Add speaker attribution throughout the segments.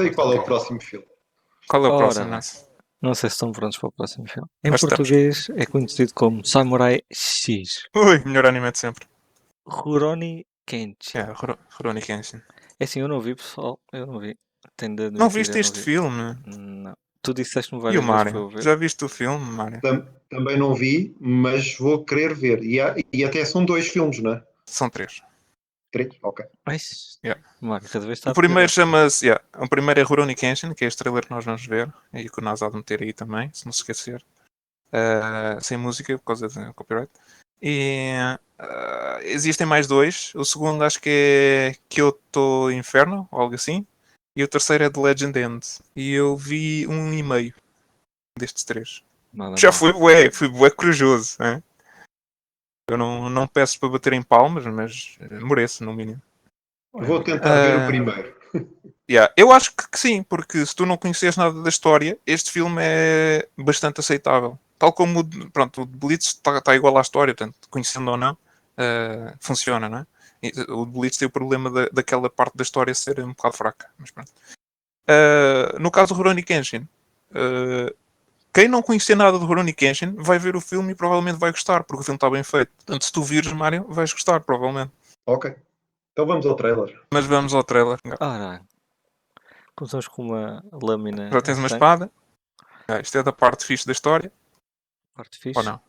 Speaker 1: E qual é o próximo filme?
Speaker 2: Qual é o
Speaker 3: Ora
Speaker 2: próximo,
Speaker 3: bem.
Speaker 2: Nancy?
Speaker 3: Não sei se estão prontos para o próximo filme. Em
Speaker 2: Mas estamos.
Speaker 3: português é conhecido como Samurai X.
Speaker 2: Ui, melhor anime de sempre.
Speaker 3: Rurouni Kenshin.
Speaker 2: Rurouni Kenshin.
Speaker 3: É assim, eu não vi, pessoal. Eu não vi. Tenho de admitir,
Speaker 2: Não viste
Speaker 3: eu não
Speaker 2: este
Speaker 3: vi.
Speaker 2: filme?
Speaker 3: Não. Tu disseste-me
Speaker 2: E o
Speaker 3: várias vezes para
Speaker 2: Mário?
Speaker 3: eu ver.
Speaker 2: Já viste o filme, Mário?
Speaker 1: Também não vi, mas vou querer ver. E até são 2 filmes, não é?
Speaker 2: São 3.
Speaker 1: 3? Ok.
Speaker 3: Mas,
Speaker 2: Yeah.
Speaker 3: Mário, cada vez está
Speaker 2: O primeiro
Speaker 3: pior.
Speaker 2: chama-se... O primeiro é Rurouni Kenshin, que é este trailer que nós vamos ver. E que o Nas há de meter aí também, se não se esquecer. Sem música, por causa do copyright. E existem mais 2. O segundo acho que é Kyoto Inferno, ou algo assim. E o terceiro é The Legend End. E eu vi 1,5 destes 3.
Speaker 3: Nada
Speaker 2: Já
Speaker 3: mal.
Speaker 2: fui bué corajoso. Hein? Eu não peço para bater em palmas, mas mereço, no mínimo.
Speaker 1: Vou tentar ver o primeiro.
Speaker 2: Eu acho que sim, porque se tu não conheces nada da história, este filme é bastante aceitável. Tal como o de Blitz está igual à história, portanto, conhecendo ou não, funciona, não é? O de Blitz tem o problema daquela parte da história ser um bocado fraca. Mas pronto. No caso do Rurouni Kenshin, quem não conhecer nada do Rurouni Kenshin vai ver o filme e provavelmente vai gostar, porque o filme está bem feito. Portanto, se tu vires, Mário, vais gostar, provavelmente.
Speaker 1: Ok. Então vamos ao trailer.
Speaker 2: Mas vamos ao trailer.
Speaker 3: Ora, começamos com uma lâmina
Speaker 2: Já
Speaker 3: em
Speaker 2: tens uma
Speaker 3: sangue.
Speaker 2: espada. Isto é da parte fixe da história.
Speaker 3: Parte
Speaker 2: Ou
Speaker 3: fixe.
Speaker 2: não?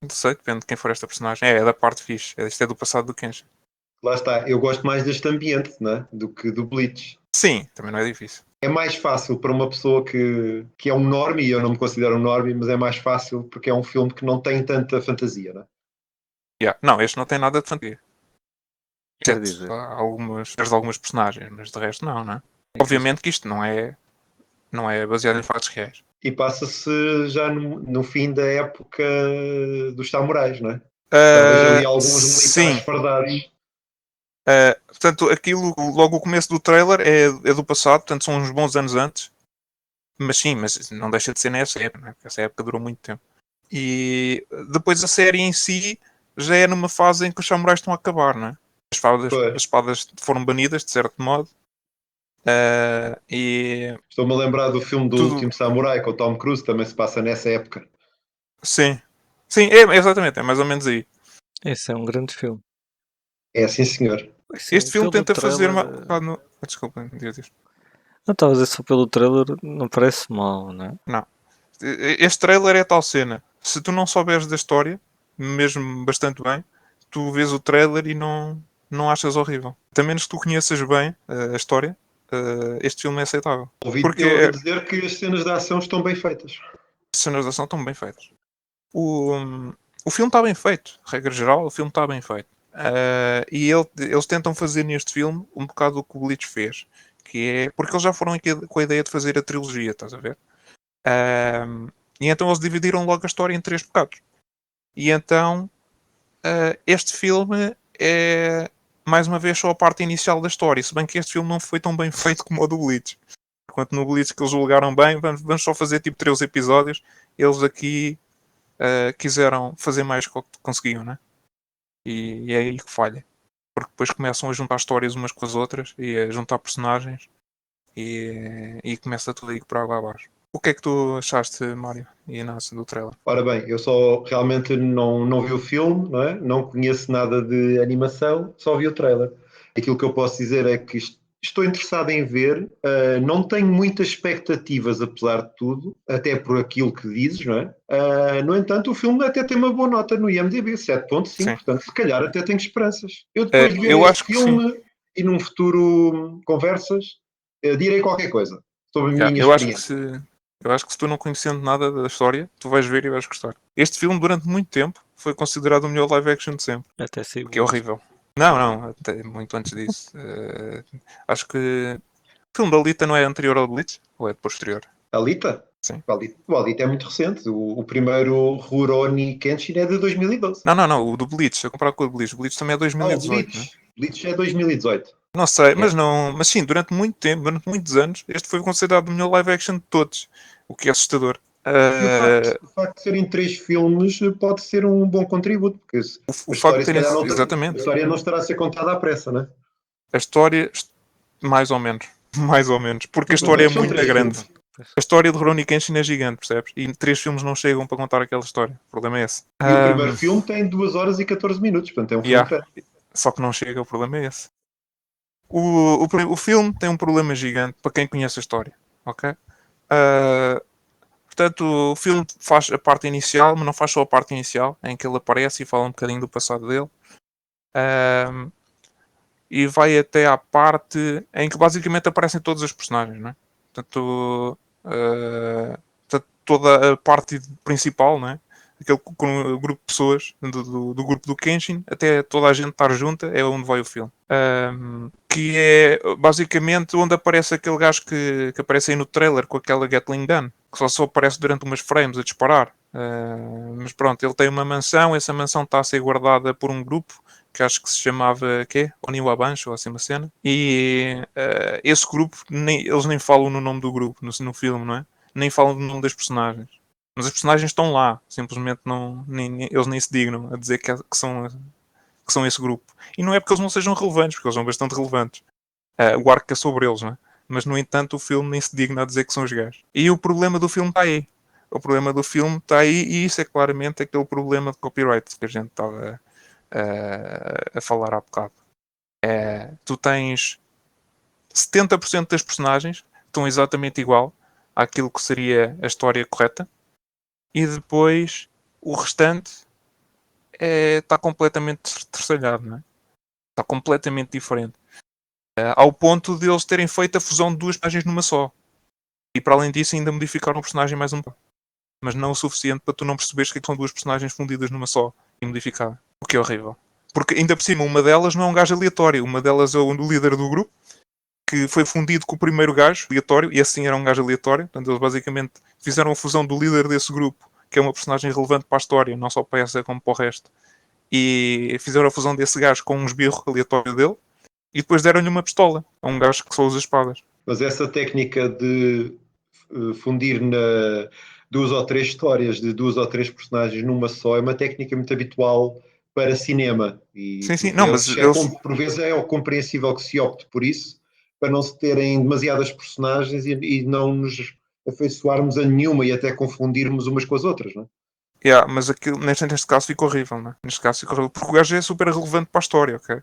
Speaker 2: Não sei, depende de quem for esta personagem. É da parte fixe. Isto é do passado do Kenshin.
Speaker 1: Lá está. Eu gosto mais deste ambiente, não é? Do que do Bleach.
Speaker 2: Sim, também não é difícil.
Speaker 1: É mais fácil para uma pessoa que é um normie, e eu não me considero um normie, mas é mais fácil porque é um filme que não tem tanta fantasia, não é?
Speaker 2: Não, este não tem nada de fantasia.
Speaker 3: Quer
Speaker 2: Exceto
Speaker 3: dizer,
Speaker 2: algumas personagens, mas de resto não é? Obviamente que isto não é baseado em factos reais.
Speaker 1: E passa-se já no fim da época dos samurais, não é? Já vejo ali alguns militares
Speaker 2: Sim.
Speaker 1: fardados.
Speaker 2: Portanto, aquilo, logo o começo do trailer é do passado, portanto são uns bons anos antes. Mas sim, mas não deixa de ser nessa época, não é? Porque essa época durou muito tempo. E depois a série em si já é numa fase em que os samurais estão a acabar, não é? As espadas foram banidas, de certo modo. E
Speaker 1: Estou-me a lembrar do filme do
Speaker 2: tudo...
Speaker 1: Último Samurai com o Tom Cruise, também se passa nessa época.
Speaker 2: Sim, exatamente, é mais ou menos aí.
Speaker 3: esse é um grande filme.
Speaker 1: É sim, senhor.
Speaker 3: Assim,
Speaker 2: Este filme
Speaker 3: pelo
Speaker 2: tenta fazer
Speaker 3: trailer,
Speaker 2: Desculpa, diz isto.
Speaker 3: não estava a dizer só pelo trailer, não parece mal, não é?
Speaker 2: Não. Este trailer é tal cena. Se tu não souberes da história, mesmo bastante bem, tu vês o trailer e não achas horrível. A menos que tu conheças bem a história, este filme é aceitável.
Speaker 1: Eu ouvi dizer que as cenas de ação estão bem feitas.
Speaker 2: As cenas de ação estão bem feitas. O filme está bem feito. Regra geral, o filme está bem feito. E eles tentam fazer neste filme um bocado o que o Bleach fez. Que é... Porque eles já foram aqui com a ideia de fazer a trilogia, estás a ver? E então eles dividiram logo a história em 3 bocados. E então este filme é mais uma vez só a parte inicial da história. Se bem que este filme não foi tão bem feito como o do Bleach. Enquanto no Bleach que eles julgaram bem, vamos só fazer tipo 3 episódios. Eles aqui quiseram fazer mais do que conseguiam, né? E é aí que falha. Porque depois começam a juntar histórias umas com as outras e a juntar personagens e começa tudo aí por água abaixo. O que é que tu achaste, Mário e Inácio, do trailer?
Speaker 1: Ora bem, eu só realmente não vi o filme, não é? Não conheço nada de animação, só vi o trailer. Aquilo que eu posso dizer é que estou interessado em ver, não tenho muitas expectativas, apesar de tudo, até por aquilo que dizes, não é? No entanto, o filme até tem uma boa nota no IMDb, 7.5, portanto, se calhar até tenho esperanças. Eu depois de ver este filme e num futuro conversas, direi qualquer coisa sobre a minha experiência.
Speaker 2: Eu acho que se tu não conhecendo nada da história, tu vais ver e vais gostar. Este filme, durante muito tempo, foi considerado o melhor live action de sempre.
Speaker 3: Até sei.
Speaker 2: Que é horrível. Não, até muito antes disso. Acho que o filme da Alita não é anterior ao Bleach? Ou é posterior?
Speaker 1: Alita?
Speaker 2: Sim.
Speaker 1: O Alita é muito recente. O primeiro Rurouni Kenshin é de 2012.
Speaker 2: Não, o do Bleach. Eu comparar com o do Bleach. O Bleach também é 2018,
Speaker 1: o
Speaker 2: né?
Speaker 1: Bleach é 2018.
Speaker 2: Não sei, mas sim, durante muito tempo, durante muitos anos, este foi considerado o melhor live action de todos. O que é assustador.
Speaker 1: E o facto de serem 3 filmes pode ser um bom contributo, porque
Speaker 2: o facto de terem...
Speaker 1: a história não estará a ser contada à pressa, né?
Speaker 2: A história, mais ou menos. Mais ou menos. Porque a
Speaker 1: Mas
Speaker 2: história é
Speaker 1: são
Speaker 2: muito
Speaker 1: três
Speaker 2: grande.
Speaker 1: filmes.
Speaker 2: A história de Rurouni Kenshin é gigante, percebes? E 3 filmes não chegam para contar aquela história. O problema é esse.
Speaker 1: E o primeiro filme tem 2 horas e 14 minutos, portanto é um filme
Speaker 2: Yeah.
Speaker 1: grande.
Speaker 2: Só que não chega, o problema é esse. O filme tem um problema gigante para quem conhece a história, ok? Ah, portanto, o filme faz a parte inicial, mas não faz só a parte inicial, em que ele aparece e fala um bocadinho do passado dele. Ah, e vai até à parte em que basicamente aparecem todos os personagens, não é? Portanto, toda a parte principal, não é? Aquele grupo de pessoas do grupo do Kenshin, até toda a gente estar junta, é onde vai o filme. Que é basicamente onde aparece aquele gajo que aparece aí no trailer com aquela Gatling Gun, que só aparece durante umas frames a disparar. Mas pronto, ele tem uma mansão, essa mansão está a ser guardada por um grupo que acho que se chamava quê? Oniwabancho, ou assim uma cena. E esse grupo, eles nem falam no nome do grupo no filme, não é? Nem falam do nome das personagens. Mas as personagens estão lá, simplesmente não, eles nem se dignam a dizer que são esse grupo. E não é porque eles não sejam relevantes, porque eles são bastante relevantes. O arco é sobre eles, não é? Mas no entanto o filme nem se digna a dizer que são os gajos. E o problema do filme está aí. O problema do filme está aí e isso é claramente aquele problema de copyright que a gente estava a falar há bocado. Tu tens 70% das personagens que estão exatamente igual àquilo que seria a história correta e depois o restante está completamente terçalhado, não é? Está completamente diferente. Ao ponto de eles terem feito a fusão de 2 personagens numa só. E para além disso ainda modificaram o personagem mais um pouco. Mas não o suficiente para tu não perceberes que são 2 personagens fundidas numa só e modificadas. O que é horrível. Porque ainda por cima, uma delas não é um gajo aleatório. Uma delas é o líder do grupo, que foi fundido com o primeiro gajo aleatório, e assim era um gajo aleatório. Portanto, eles basicamente fizeram a fusão do líder desse grupo, que é uma personagem relevante para a história, não só para essa como para o resto. E fizeram a fusão desse gajo com um esbirro aleatório dele, e depois deram-lhe uma pistola a um gajo que só usa espadas.
Speaker 1: Mas essa técnica de fundir 2 ou 3 histórias de 2 ou 3 personagens numa só é uma técnica muito habitual para cinema e
Speaker 2: Sim, sim, não, mas eles.
Speaker 1: por vezes é compreensível que se opte por isso para não se terem demasiadas personagens e não nos afeiçoarmos a nenhuma e até confundirmos umas com as outras, não é?
Speaker 2: Yeah, mas aquilo, neste caso ficou horrível, né? Neste caso ficou horrível, porque o gajo é super relevante para a história, ok?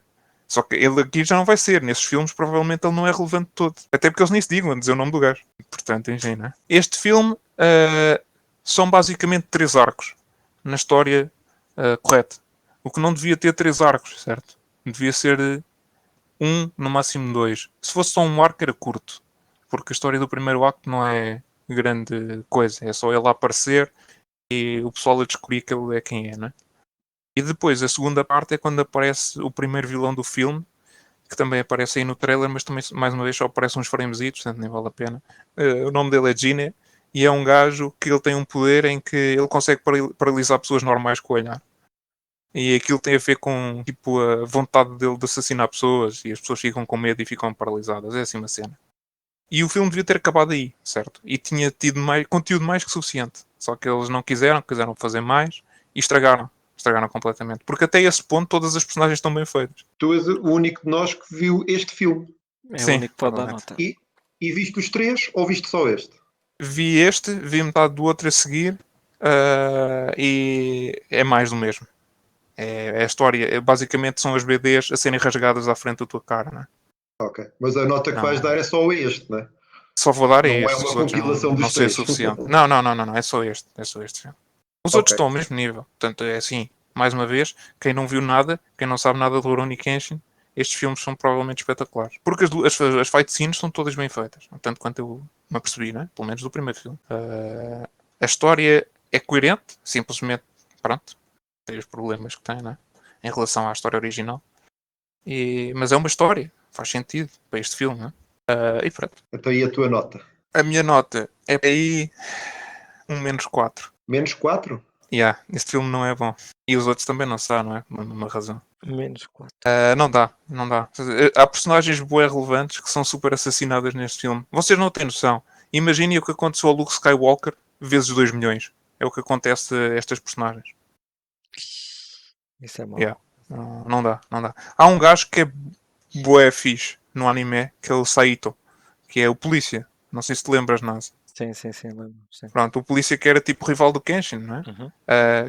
Speaker 2: Só que ele aqui já não vai ser. Nesses filmes, provavelmente, ele não é relevante todo. Até porque eles nem se digam a dizer o nome do gajo. Portanto, enfim, né? Este filme são basicamente 3 arcos na história correta. O que não devia ter 3 arcos, certo? Devia ser no máximo 2. Se fosse só um arco, era curto. Porque a história do primeiro acto não é grande coisa. É só ele aparecer e o pessoal a descobrir que ele é quem é, né? E depois a segunda parte é quando aparece o primeiro vilão do filme, que também aparece aí no trailer, mas também mais uma vez só aparece uns framesitos, portanto nem vale a pena. O nome dele é Gine e é um gajo que ele tem um poder em que ele consegue paralisar pessoas normais com o olhar. E aquilo tem a ver com tipo a vontade dele de assassinar pessoas e as pessoas ficam com medo e ficam paralisadas. É assim uma cena. E o filme devia ter acabado aí, certo? E tinha tido conteúdo mais que suficiente. Só que eles não quiseram fazer mais e estragaram. Estragaram completamente. Porque até esse ponto todas as personagens estão bem feitas.
Speaker 1: Tu és o único de nós que viu este filme
Speaker 3: É o
Speaker 2: Sim,
Speaker 3: único que pode dar
Speaker 2: provavelmente.
Speaker 3: nota.
Speaker 1: e viste os 3 ou viste só este?
Speaker 2: Vi metade do outro a seguir e é mais do mesmo. É a história. Basicamente são as BDs a serem rasgadas à frente da tua cara, né?
Speaker 1: Ok, mas a nota que vais
Speaker 2: Não,
Speaker 1: dar é só este, não é?
Speaker 2: só vou dar a
Speaker 1: Não é
Speaker 2: este.
Speaker 1: uma
Speaker 2: Os outros
Speaker 1: compilação
Speaker 2: não
Speaker 1: dos
Speaker 2: sei o
Speaker 1: 3.
Speaker 2: suficiente. Não. É só este. É só este filme. Os outros
Speaker 1: Ok.
Speaker 2: estão ao mesmo nível. Portanto, é assim, mais uma vez, quem não viu nada, quem não sabe nada do Rurouni Kenshin, estes filmes são provavelmente espetaculares. Porque as fight scenes são todas bem feitas. Tanto quanto eu me apercebi, né? Pelo menos do primeiro filme. A história é coerente, simplesmente, pronto, tem os problemas que tem, né? Em relação à história original. Mas é uma história, faz sentido para este filme, né? E pronto.
Speaker 1: Então e a tua nota?
Speaker 2: A minha nota é aí um -4.
Speaker 1: -4?
Speaker 2: Este filme não é bom. E os outros também não são, não é? Por uma razão.
Speaker 3: -4.
Speaker 2: Não dá. Há personagens bué relevantes que são super assassinadas neste filme. Vocês não têm noção. Imaginem o que aconteceu ao Luke Skywalker vezes 2 milhões. É o que acontece a estas personagens.
Speaker 3: Isso é mau.
Speaker 2: Yeah. Não dá. Há um gajo que é bué fixe no anime, que é o Saito, que é o polícia. Não sei se te lembras, Nasa.
Speaker 3: Sim, lembro. Sim.
Speaker 2: Pronto, o polícia que era tipo rival do Kenshin, não é?
Speaker 3: Uhum.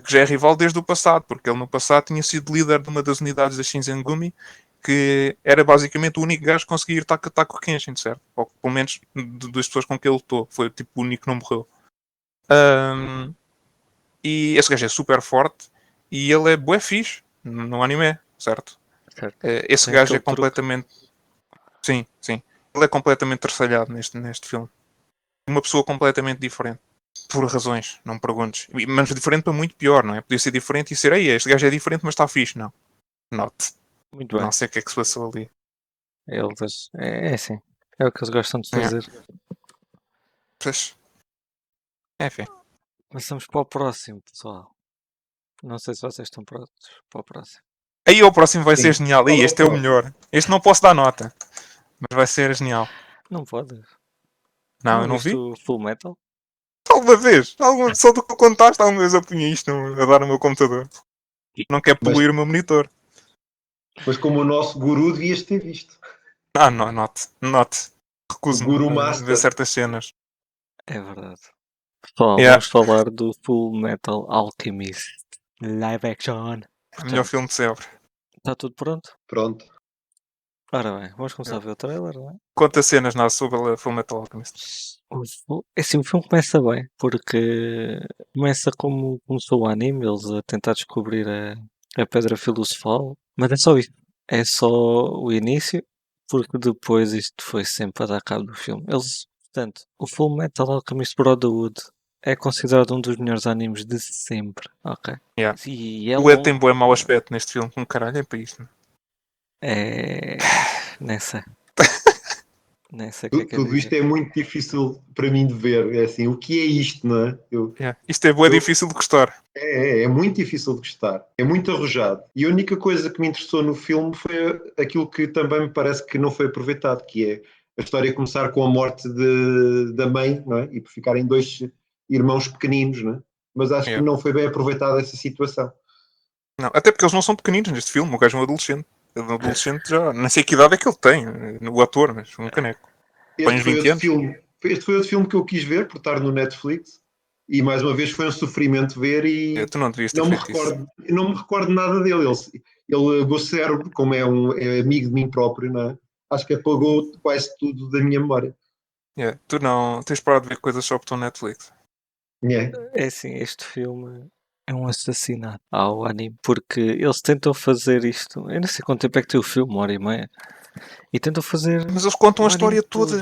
Speaker 2: Que já é rival desde o passado, porque ele no passado tinha sido líder de uma das unidades da Shinzengumi, que era basicamente o único gajo que conseguia ir taco a taco com o Kenshin, certo? Ou pelo menos das pessoas com que ele lutou. Foi tipo o único que não morreu. E esse gajo é super forte e ele é bué fixe no anime, certo?
Speaker 3: Certo.
Speaker 2: Esse
Speaker 3: Tem
Speaker 2: gajo é
Speaker 3: aquele truque.
Speaker 2: completamente... Sim. Ele é completamente terçalhado neste filme. Uma pessoa completamente diferente. Por razões, não me perguntes. Mas diferente para muito pior, não é? Podia ser diferente e ser, ei, este gajo é diferente, mas está fixe. Não. Note.
Speaker 3: Muito bem.
Speaker 2: Não sei o que é que se passou ali.
Speaker 3: Eles, é assim. É o que eles gostam de fazer.
Speaker 2: Pois. Enfim.
Speaker 3: Passamos para o próximo, pessoal. Não sei se vocês estão prontos para o próximo.
Speaker 2: Aí o próximo vai ser
Speaker 1: Sim.
Speaker 2: genial. Aí este é o melhor. Este não posso dar nota. Mas vai ser genial.
Speaker 3: Não podes.
Speaker 2: Não, eu não
Speaker 3: viste
Speaker 2: vi.
Speaker 3: o Full Metal?
Speaker 2: Alguma vez. Só do que eu contaste, alguma vez eu punha isto a dar no meu computador. Não quer poluir o meu monitor.
Speaker 1: Mas como o nosso guru devias ter visto.
Speaker 2: Não, note.
Speaker 1: O
Speaker 2: Recuso-me
Speaker 1: Guru
Speaker 2: a ver
Speaker 1: Master.
Speaker 2: certas cenas.
Speaker 3: É verdade. Pessoal,
Speaker 2: Yeah.
Speaker 3: vamos falar do Full Metal Alchemist. Live action.
Speaker 2: O melhor filme de sempre.
Speaker 3: Está tudo pronto?
Speaker 1: Pronto.
Speaker 3: Ora bem, vamos começar a ver o trailer, não é?
Speaker 2: Quantas cenas sobre a Fullmetal Alchemist?
Speaker 3: Assim, o filme começa bem, porque começa como começou o anime, eles a tentar descobrir a Pedra Filosofal, mas é só isso. É só o início, porque depois isto foi sempre a dar cabo do filme. Portanto, o Full Metal Alchemist Brotherhood é considerado um dos melhores animes de sempre, ok?
Speaker 2: Yeah.
Speaker 3: E é
Speaker 2: O Ed
Speaker 3: longo.
Speaker 2: tem bué mau aspecto neste filme. Com caralho é para isto.
Speaker 3: É... Nessa. Nessa que é que é
Speaker 1: Tudo isto
Speaker 3: dizer.
Speaker 1: é muito difícil para mim de ver. É assim, o que é isto, não é?
Speaker 2: Yeah. Isto é bué
Speaker 1: Eu-
Speaker 2: difícil de gostar.
Speaker 1: É muito difícil de gostar. É muito arrojado. E a única coisa que me interessou no filme foi aquilo que também me parece que não foi aproveitado, que é a história começar com a morte da mãe, não é? E por ficarem dois irmãos pequeninos, não é? Mas acho que
Speaker 2: Yeah.
Speaker 1: não foi bem aproveitada essa situação.
Speaker 2: Não, até porque eles não são pequeninos neste filme. O gajo é um adolescente. Ele é um adolescente já. Não sei que idade é que ele tem. O ator, mas um caneco. Põe uns 20 anos.
Speaker 1: Este foi outro filme que eu quis ver, por estar no Netflix, e mais uma vez foi um sofrimento ver e
Speaker 2: Tu não devias ter feito isso.
Speaker 1: não me recordo nada dele. O meu cérebro, como é amigo de mim próprio, não é? Acho que apagou quase tudo da minha memória.
Speaker 2: Yeah. Tu não tens parado de ver coisas só por teu Netflix.
Speaker 1: É.
Speaker 3: É assim, este filme é um assassinato ao anime, porque eles tentam fazer isto. Eu não sei quanto tempo é que tem o filme, 1h30. E tentam fazer.
Speaker 2: Mas eles contam
Speaker 3: o
Speaker 2: a história
Speaker 3: anime
Speaker 2: toda.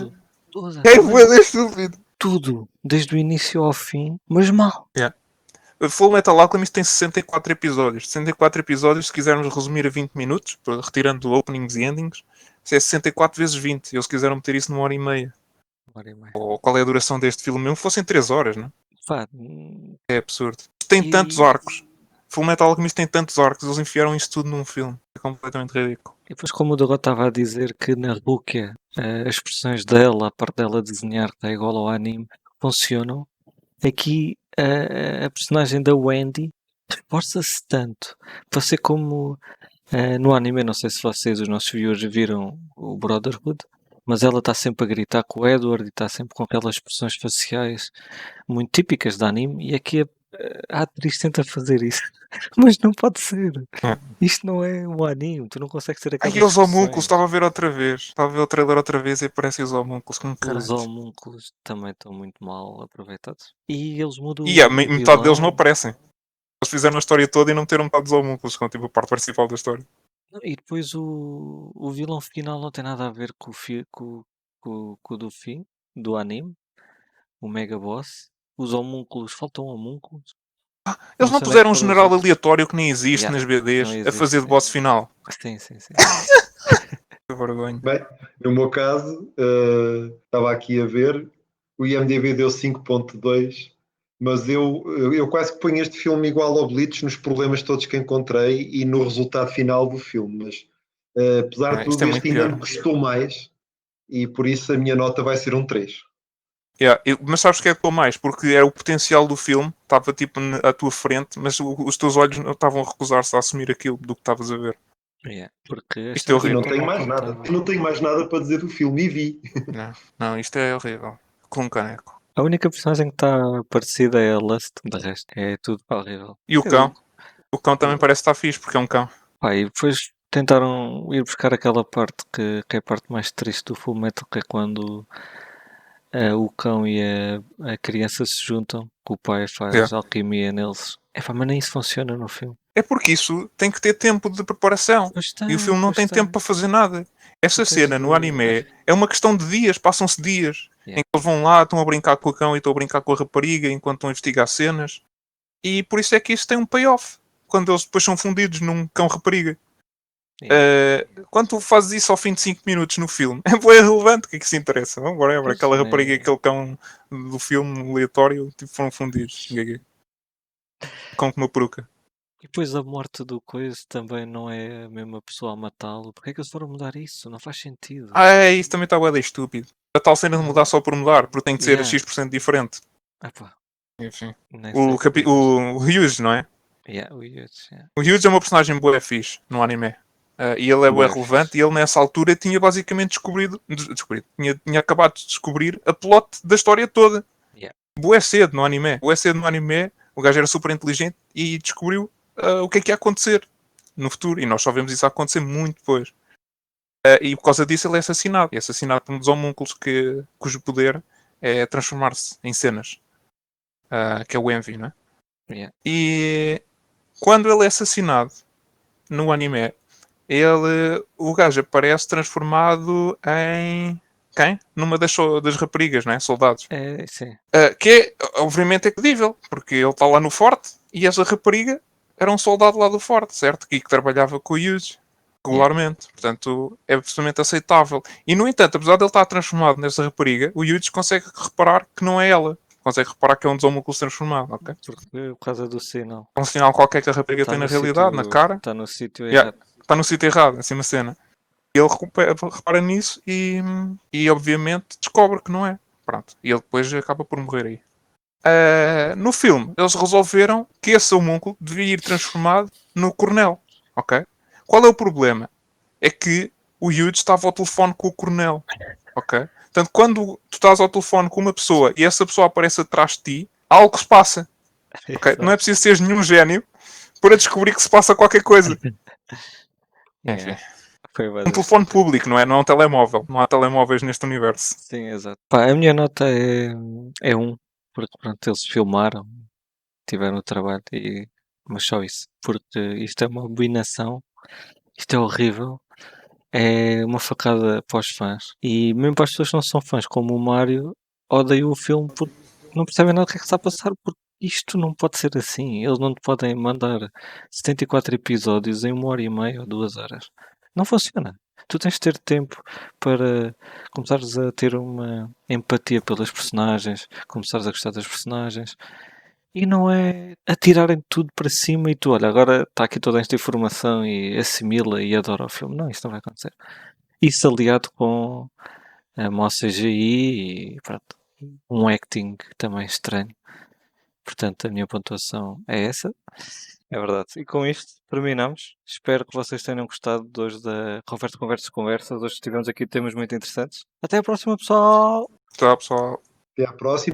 Speaker 3: todo, toda,
Speaker 2: É
Speaker 3: mas
Speaker 2: bué estúpido.
Speaker 3: tudo, desde o início ao fim, mas mal.
Speaker 2: Full Metal Alchemist tem 64 episódios. 64 episódios, se quisermos resumir a 20 minutos, retirando openings e endings, é 64 vezes 20. Eles quiseram meter isso numa hora e meia.
Speaker 3: 1h30.
Speaker 2: Ou qual é a duração deste filme mesmo? Fossem 3 horas, não
Speaker 3: Pá,
Speaker 2: é? É absurdo. Tem
Speaker 3: E-
Speaker 2: tantos arcos. Full Metal Alchemist tem tantos arcos. Eles enfiaram isso tudo num filme. É completamente ridículo.
Speaker 3: e depois, como o Dagó estava a dizer que na Rukia as expressões dela, a parte dela desenhar está igual ao anime, funcionam. Aqui a personagem da Wendy esforça-se tanto para ser como no anime. Não sei se vocês, os nossos viewers, viram o Brotherhood, mas ela está sempre a gritar com o Edward e está sempre com aquelas expressões faciais muito típicas de anime. E aqui a atriz tenta fazer isso, mas não pode ser.
Speaker 2: É.
Speaker 3: Isto não é um anime, tu não consegues ter
Speaker 2: Ai,
Speaker 3: aquelas
Speaker 2: os homúnculos.
Speaker 3: expressões.
Speaker 2: Estava a ver outra vez. Estava a ver o trailer outra vez e aparecem os homúnculos. Como
Speaker 3: Os
Speaker 2: caralho.
Speaker 3: homúnculos também estão muito mal aproveitados. E eles mudam
Speaker 2: E
Speaker 3: o
Speaker 2: metade deles não
Speaker 3: vilão.
Speaker 2: aparecem. Eles fizeram a história toda e não meteram metade dos homúnculos, com tipo a parte principal da história.
Speaker 3: E depois o vilão final não tem nada a ver com o do fim, do anime, o Mega Boss. Os homúnculos, faltam homúnculos.
Speaker 2: Eles não
Speaker 3: sei onde é que
Speaker 2: puseram um
Speaker 3: foram os
Speaker 2: general
Speaker 3: outros.
Speaker 2: aleatório que nem existe
Speaker 3: Yeah,
Speaker 2: nas
Speaker 3: não
Speaker 2: BDs a
Speaker 3: existe,
Speaker 2: fazer de
Speaker 3: sim.
Speaker 2: boss final.
Speaker 3: Sim.
Speaker 2: Que vergonha.
Speaker 1: Bem, no meu caso, estava aqui a ver, o IMDb deu 5.2, mas eu quase que ponho este filme igual ao Bleach nos problemas todos que encontrei e no resultado final do filme, mas apesar de
Speaker 2: Isto
Speaker 1: tudo,
Speaker 2: é muito
Speaker 1: este ainda
Speaker 2: pior.
Speaker 1: me custou mais e por isso a minha nota vai ser um 3.
Speaker 2: Yeah, mas sabes o que é que eu mais? Porque era o potencial do filme, estava tipo à tua frente, mas os teus olhos não estavam a recusar-se a assumir aquilo do que estavas a ver.
Speaker 3: Porque a
Speaker 2: Isto é
Speaker 3: história
Speaker 1: E
Speaker 2: horrível.
Speaker 1: não
Speaker 3: está
Speaker 1: tenho
Speaker 3: mal
Speaker 1: mais nada.
Speaker 3: contada.
Speaker 1: Eu não tenho mais nada para dizer do filme e vi.
Speaker 2: Não, isto é horrível. Com um caneco.
Speaker 3: A única personagem que está parecida é a Lust, de resto é tudo horrível.
Speaker 2: E o cão? O cão também parece estar fixe, porque é um cão.
Speaker 3: Pá, e depois tentaram ir buscar aquela parte que é a parte mais triste do Fullmetal, que é quando o cão e a criança se juntam, que o pai faz alquimia neles. Mas nem isso funciona no filme.
Speaker 2: É porque isso tem que ter tempo de preparação.
Speaker 3: Pois
Speaker 2: E o filme não tem tempo para fazer nada. Essa
Speaker 3: Tu tens
Speaker 2: cena no
Speaker 3: de-
Speaker 2: anime é uma questão de dias, passam-se dias.
Speaker 3: Yeah.
Speaker 2: Em que eles vão lá, estão a brincar com o cão e estão a brincar com a rapariga enquanto estão a investigar cenas. E por isso é que isso tem um payoff. Quando eles depois são fundidos num cão-rapariga. Quando tu fazes isso ao fim de 5 minutos no filme, é bem relevante. O que é que se interessa? Whatever.
Speaker 3: Pois,
Speaker 2: Aquela
Speaker 3: né?
Speaker 2: rapariga e aquele cão do filme aleatório tipo, foram fundidos. Cão com uma peruca.
Speaker 3: E depois a morte do Coisa também não é a mesma pessoa a matá-lo. Porquê é que eles foram mudar isso? Não faz sentido.
Speaker 2: Isso também está bué estúpido. A tal cena de mudar só por mudar, porque tem que ser
Speaker 3: Yeah.
Speaker 2: X% diferente.
Speaker 3: Pá,
Speaker 2: Enfim.
Speaker 3: nem
Speaker 2: O
Speaker 3: sei porque é que
Speaker 2: o Hughes, não é?
Speaker 3: o Yuji, yeah.
Speaker 2: O Hughes é uma personagem bué fixe no anime. E ele é bué
Speaker 3: Bué
Speaker 2: relevante.
Speaker 3: fixe.
Speaker 2: E ele nessa altura tinha basicamente descobrido tinha acabado de descobrir a plot da história toda.
Speaker 3: Yeah.
Speaker 2: Bué cedo no anime. Bué cedo no anime. O gajo era super inteligente e descobriu o que é que ia acontecer no futuro. E nós só vemos isso acontecer muito depois. E por causa disso ele é assassinado. E é assassinado por um dos homúnculos cujo poder é transformar-se em cenas. Que é o Envy, não é?
Speaker 3: Yeah.
Speaker 2: E quando ele é assassinado no anime, o gajo aparece transformado em quem? Numa das raparigas, né? Soldados.
Speaker 3: Sim.
Speaker 2: Que obviamente é credível, porque ele está lá no forte e essa rapariga era um soldado lá do forte, certo? E que trabalhava com o Yuji regularmente. Portanto, é absolutamente aceitável. E no entanto, apesar de ele estar transformado nessa rapariga, o Yuji consegue reparar que não é ela. Consegue reparar que é um dos homúnculos transformado, ok?
Speaker 3: Por causa do sinal.
Speaker 2: É um sinal qualquer que a rapariga tem na realidade, na cara.
Speaker 3: Está no sítio
Speaker 2: Yeah.
Speaker 3: errado.
Speaker 2: Está no sítio errado, assim uma cena. Ele repara nisso e obviamente descobre que não é. Pronto. E ele depois acaba por morrer aí. No filme, eles resolveram que esse homúnculo devia ir transformado no coronel. Ok? Qual é o problema? É que o Yuji estava ao telefone com o coronel. Ok? Portanto, quando tu estás ao telefone com uma pessoa e essa pessoa aparece atrás de ti, algo se passa. Okay? Não é preciso seres nenhum gênio para descobrir que se passa qualquer coisa. Enfim. Um telefone público, não é? Não é um telemóvel. Não há telemóveis neste universo.
Speaker 3: Sim, exato. A minha nota é 1, porque pronto, eles filmaram, tiveram o trabalho, mas só isso. Porque isto é uma abominação, isto é horrível, é uma facada para os fãs. E mesmo para as pessoas que não são fãs, como o Mário, odeiam o filme porque não percebem nada do que é que está a passar, porque isto não pode ser assim. Eles não te podem mandar 74 episódios em 1h30 ou 2 horas. Não funciona. Tu tens de ter tempo para começares a ter uma empatia pelas personagens, começares a gostar das personagens. E não é atirarem tudo para cima e tu, olha, agora está aqui toda esta informação e assimila e adora o filme. Não, isto não vai acontecer. Isso aliado com a mau CGI e pronto, um acting também estranho. Portanto, a minha pontuação é essa. É verdade. E com isto terminamos. Espero que vocês tenham gostado de hoje da Conversas. Hoje tivemos aqui temas muito interessantes. Até a próxima, pessoal!
Speaker 2: Tá, pessoal.
Speaker 1: Até à próxima.